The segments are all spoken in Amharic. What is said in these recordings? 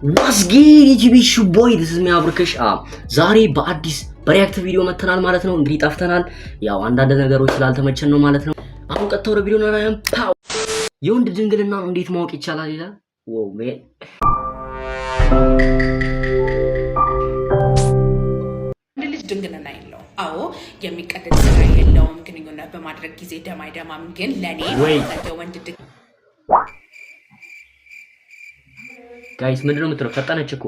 ዋስጌ ጂቢሹ ቦይ this is me አብርክሽ ዛሬ በአዲስ በሪያክት ቪዲዮ መተናል ማለት ነው። እንግዲህ ጠፍተናል፣ ያው አንዳንድ ነገሮች ስላልተመቸን ነው ማለት ነው። አሁን ቀጥታ ወደ ቪዲዮ ነው። የወንድ ድንግልና እንዴት ማወቅ ይቻላል ይላል። ዋው ሜን ልጅ ድንግልና የለው። አዎ የሚቀደድ ስራ የለውም። ግንኙነት በማድረግ ጊዜ ደም አይደማም። ግን ለኔ ወንድ ድንግ ጋይስ ምንድነው የምትለው? ፈጠነች እኮ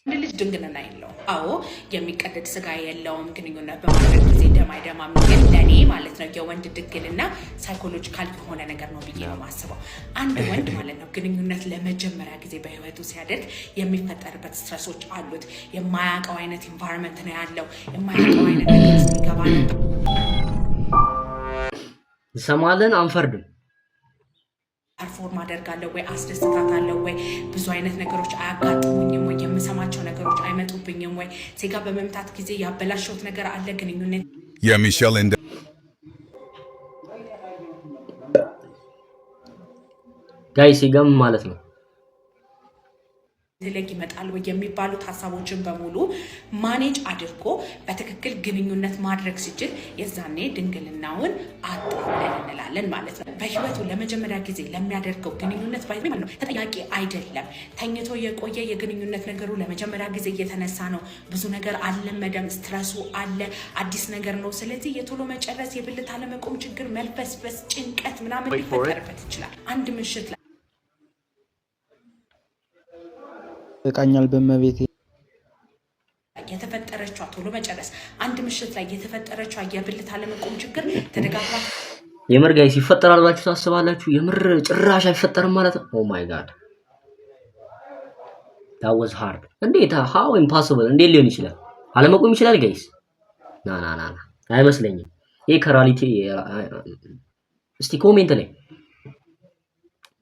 ልጅ ድንግልና የለው። አዎ የሚቀደድ ስጋ የለውም። ግንኙነት በማድረግ ጊዜ ደም አይደማም። ግን ለኔ ማለት ነው የወንድ ድንግልና ሳይኮሎጂካል የሆነ ነገር ነው ብዬ ነው የማስበው። አንድ ወንድ ማለት ነው ግንኙነት ለመጀመሪያ ጊዜ በህይወቱ ሲያደርግ የሚፈጠርበት ስትረሶች አሉት። የማያውቀው አይነት ኢንቫይሮንመንት ነው ያለው። የማያውቀው አይነት ነገር ሲገባ ነው ሰማለን አንፈርድም። ፐርፎርም አደርጋለሁ ወይ አስደስታታለሁ ወይ ብዙ አይነት ነገሮች አያጋጥሙኝም ወይ የምሰማቸው ነገሮች አይመጡብኝም ወይ ሴጋ በመምታት ጊዜ ያበላሸሁት ነገር አለ ግንኙነት የሚሻል እንደ ጋይስ ይገም ማለት ነው ለግ ይመጣል ወይ የሚባሉት ሐሳቦችን በሙሉ ማኔጅ አድርጎ በትክክል ግንኙነት ማድረግ ሲችል የዛኔ ድንግልናውን አጣብለን እንላለን ማለት ነው። በህይወቱ ለመጀመሪያ ጊዜ ለሚያደርገው ግንኙነት ባይዘ ማለት ነው ተጠያቂ አይደለም። ተኝቶ የቆየ የግንኙነት ነገሩ ለመጀመሪያ ጊዜ እየተነሳ ነው። ብዙ ነገር አልለመደም። ስትረሱ አለ። አዲስ ነገር ነው። ስለዚህ የቶሎ መጨረስ፣ የብልት አለመቆም ችግር፣ መልፈስፈስ፣ ጭንቀት ምናምን ሊፈጠርበት ይችላል። አንድ ምሽት ተቃኛል በመቤቴ የተፈጠረችው ቶሎ መጨረስ አንድ ምሽት ላይ የተፈጠረችው የብልት አለመቆም ችግር ተደጋግማ የምር ጋይስ ይፈጠራል ብላችሁ ታስባላችሁ? የምር ጭራሽ አይፈጠርም ማለት ነው። ኦ ማይ ጋድ that was hard። እንዴት how impossible እንዴት ሊሆን ይችላል? አለመቆም ይችላል ጋይስ? ና አይመስለኝም። ይሄ ከራሊቲ እስቲ ኮሜንት ላይ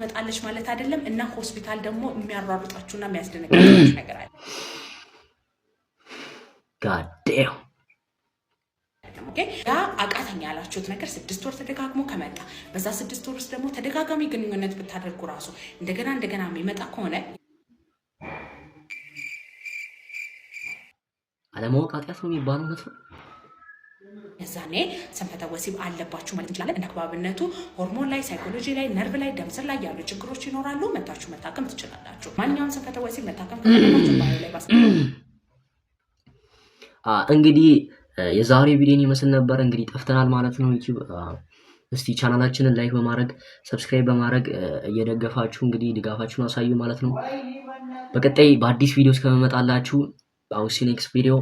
መጣለች ማለት አይደለም። እና ሆስፒታል ደግሞ የሚያሯሩጣችሁና የሚያስደነግጣችሁ ነገር አለ። god damn ኦኬ ያ አቃተኛ ያላችሁት ነገር 6 ወር ተደጋግሞ ከመጣ በዛ 6 ወር ውስጥ ደግሞ ተደጋጋሚ ግንኙነት ብታደርጉ ራሱ እንደገና የሚመጣ ከሆነ አለማወቅ ኃጢአት ነው የሚባለው ነው። የዛኔ ሰንፈተ ወሲብ አለባችሁ ማለት እንችላለን። እንደአግባብነቱ ሆርሞን ላይ፣ ሳይኮሎጂ ላይ፣ ነርቭ ላይ፣ ደም ስር ላይ ያሉ ችግሮች ይኖራሉ። መታችሁ መታከም ትችላላችሁ። ማንኛውም ሰንፈተ ወሲብ መታከም ከፈለጋችሁ ባዮ ላይ ባስ እንግዲህ የዛሬ ቪዲዮን ይመስል ነበር። እንግዲህ ጠፍተናል ማለት ነው ዩቲዩብ። እስቲ ቻናላችንን ላይክ በማድረግ ሰብስክራይብ በማድረግ እየደገፋችሁ እንግዲህ ድጋፋችሁን አሳዩ ማለት ነው። በቀጣይ በአዲስ ቪዲዮ እስከመመጣላችሁ አውሲ ኔክስት ቪዲዮ